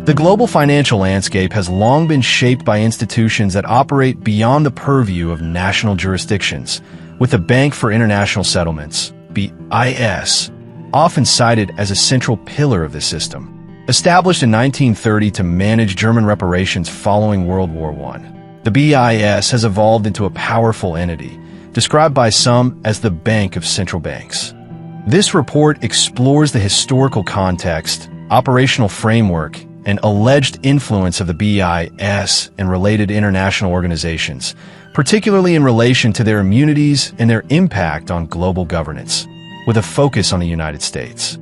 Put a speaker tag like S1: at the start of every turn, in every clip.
S1: The global financial landscape has long been shaped by institutions that operate beyond the purview of national jurisdictions, with the Bank for International Settlements, BIS, often cited as a central pillar of this system. Established in 1930 to manage German reparations following World War I, the BIS has evolved into a powerful entity, described by some as the Bank of Central Banks. This report explores the historical context, operational framework, and alleged influence of the BIS and related international organizations, particularly in relation to their immunities and their impact on global governance, with a focus on the United States.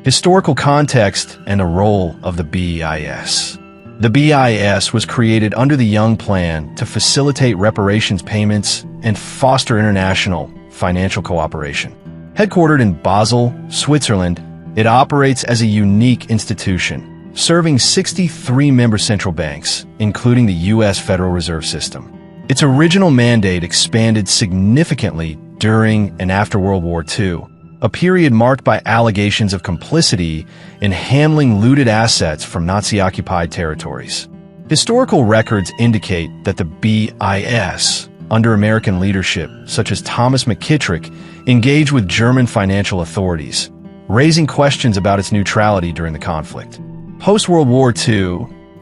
S1: Historical context and the role of the BIS. The BIS was created under the Young Plan to facilitate reparations payments and foster international financial cooperation. Headquartered in Basel, Switzerland, it operates as a unique institution, serving 63 member central banks, including the U.S. Federal Reserve System. Its original mandate expanded significantly during and after World War II, a period marked by allegations of complicity in handling looted assets from Nazi-occupied territories. Historical records indicate that the BIS, under American leadership, such as Thomas McKittrick, engaged with German financial authorities, raising questions about its neutrality during the conflict. Post-World War II,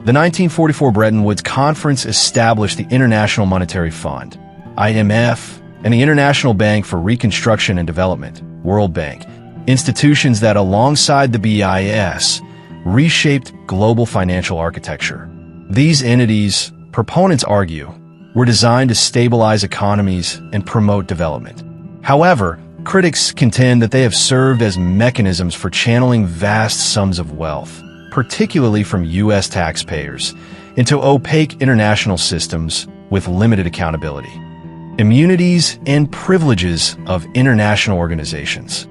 S1: the 1944 Bretton Woods Conference established the International Monetary Fund, IMF, and the International Bank for Reconstruction and Development, World Bank, institutions that, alongside the BIS, reshaped global financial architecture. These entities, proponents argue, were designed to stabilize economies and promote development. However, critics contend that they have served as mechanisms for channeling vast sums of wealth, particularly from U.S. taxpayers, into opaque international systems with limited accountability. Immunities and privileges of international organizations.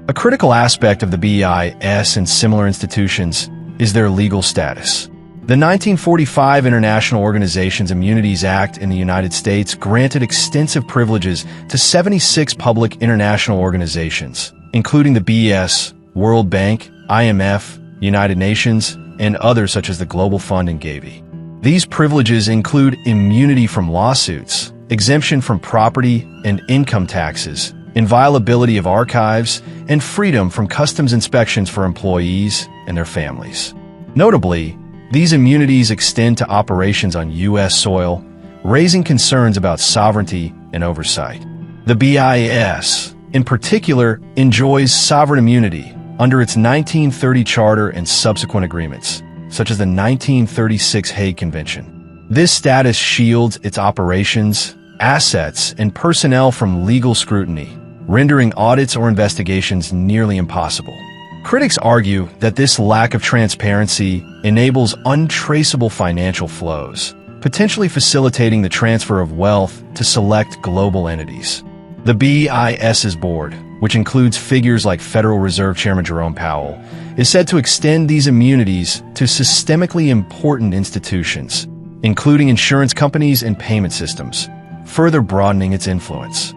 S1: A critical aspect of the BIS and similar institutions is their legal status. The 1945 International Organizations Immunities Act in the United States granted extensive privileges to 76 public international organizations, including the BIS, World Bank, IMF, United Nations, and others such as the Global Fund and Gavi. These privileges include immunity from lawsuits, exemption from property and income taxes, inviolability of archives, and freedom from customs inspections for employees and their families. Notably, these immunities extend to operations on U.S. soil, raising concerns about sovereignty and oversight. The BIS, in particular, enjoys sovereign immunity under its 1930 Charter and subsequent agreements, such as the 1936 Hague Convention. This status shields its operations, assets, and personnel from legal scrutiny, rendering audits or investigations nearly impossible. Critics argue that this lack of transparency enables untraceable financial flows, potentially facilitating the transfer of wealth to select global entities. The BIS's board, which includes figures like Federal Reserve Chairman Jerome Powell, is said to extend these immunities to systemically important institutions, including insurance companies and payment systems, further broadening its influence.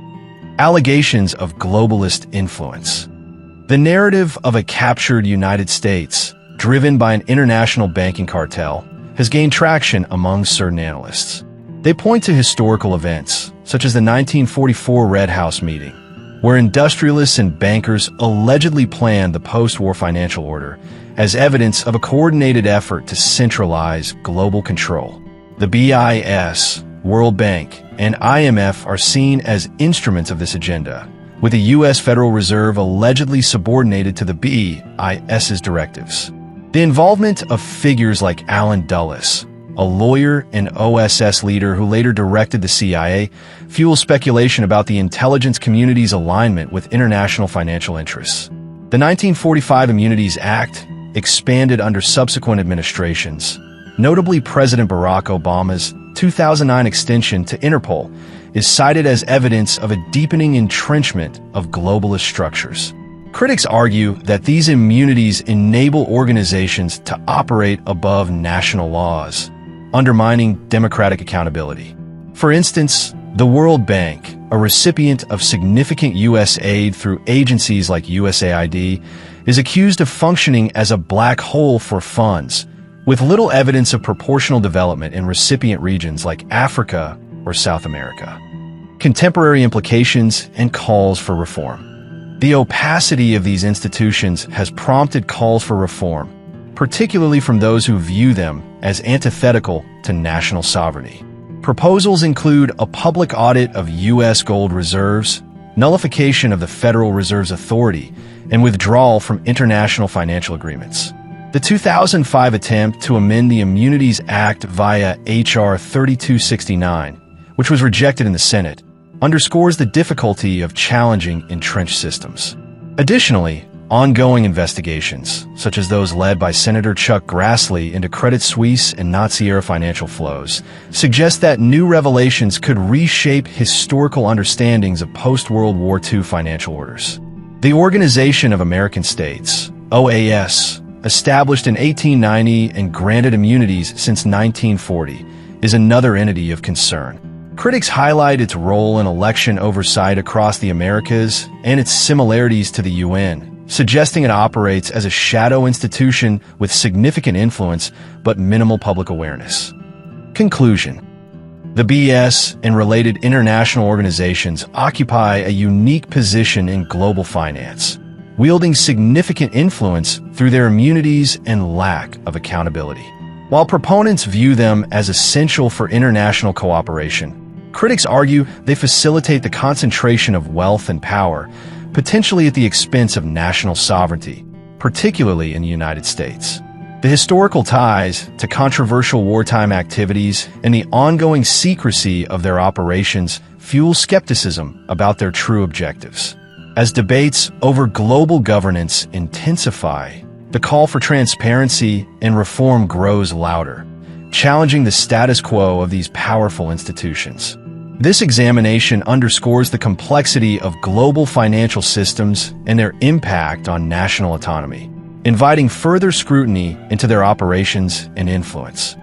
S1: Allegations of globalist influence. The narrative of a captured United States, driven by an international banking cartel, has gained traction among certain analysts. They point to historical events, such as the 1944 Red House meeting, where industrialists and bankers allegedly planned the post-war financial order as evidence of a coordinated effort to centralize global control. The BIS, World Bank, and IMF are seen as instruments of this agenda, with the U.S. Federal Reserve allegedly subordinated to the BIS's directives. The involvement of figures like Alan Dulles, a lawyer and OSS leader who later directed the CIA, fuels speculation about the intelligence community's alignment with international financial interests. The 1945 Immunities Act expanded under subsequent administrations. Notably, President Barack Obama's 2009 extension to Interpol is cited as evidence of a deepening entrenchment of globalist structures. Critics argue that these immunities enable organizations to operate above national laws, undermining democratic accountability. For instance, the World Bank, a recipient of significant U.S. aid through agencies like USAID, is accused of functioning as a black hole for funds, with little evidence of proportional development in recipient regions like Africa or South America. Contemporary implications and calls for reform. The opacity of these institutions has prompted calls for reform, particularly from those who view them as antithetical to national sovereignty. Proposals include a public audit of U.S. gold reserves, nullification of the Federal Reserve's authority, and withdrawal from international financial agreements. The 2005 attempt to amend the Immunities Act via H.R. 3269, which was rejected in the Senate, underscores the difficulty of challenging entrenched systems. Additionally, ongoing investigations, such as those led by Senator Chuck Grassley into Credit Suisse and Nazi-era financial flows, suggest that new revelations could reshape historical understandings of post-World War II financial orders. The Organization of American States, OAS, established in 1890 and granted immunities since 1940, is another entity of concern. Critics highlight its role in election oversight across the Americas and its similarities to the UN, suggesting it operates as a shadow institution with significant influence but minimal public awareness. Conclusion. The BS and related international organizations occupy a unique position in global finance, wielding significant influence through their immunities and lack of accountability. While proponents view them as essential for international cooperation, critics argue they facilitate the concentration of wealth and power, potentially at the expense of national sovereignty, particularly in the United States. The historical ties to controversial wartime activities and the ongoing secrecy of their operations fuel skepticism about their true objectives. As debates over global governance intensify, the call for transparency and reform grows louder, challenging the status quo of these powerful institutions. This examination underscores the complexity of global financial systems and their impact on national autonomy, inviting further scrutiny into their operations and influence.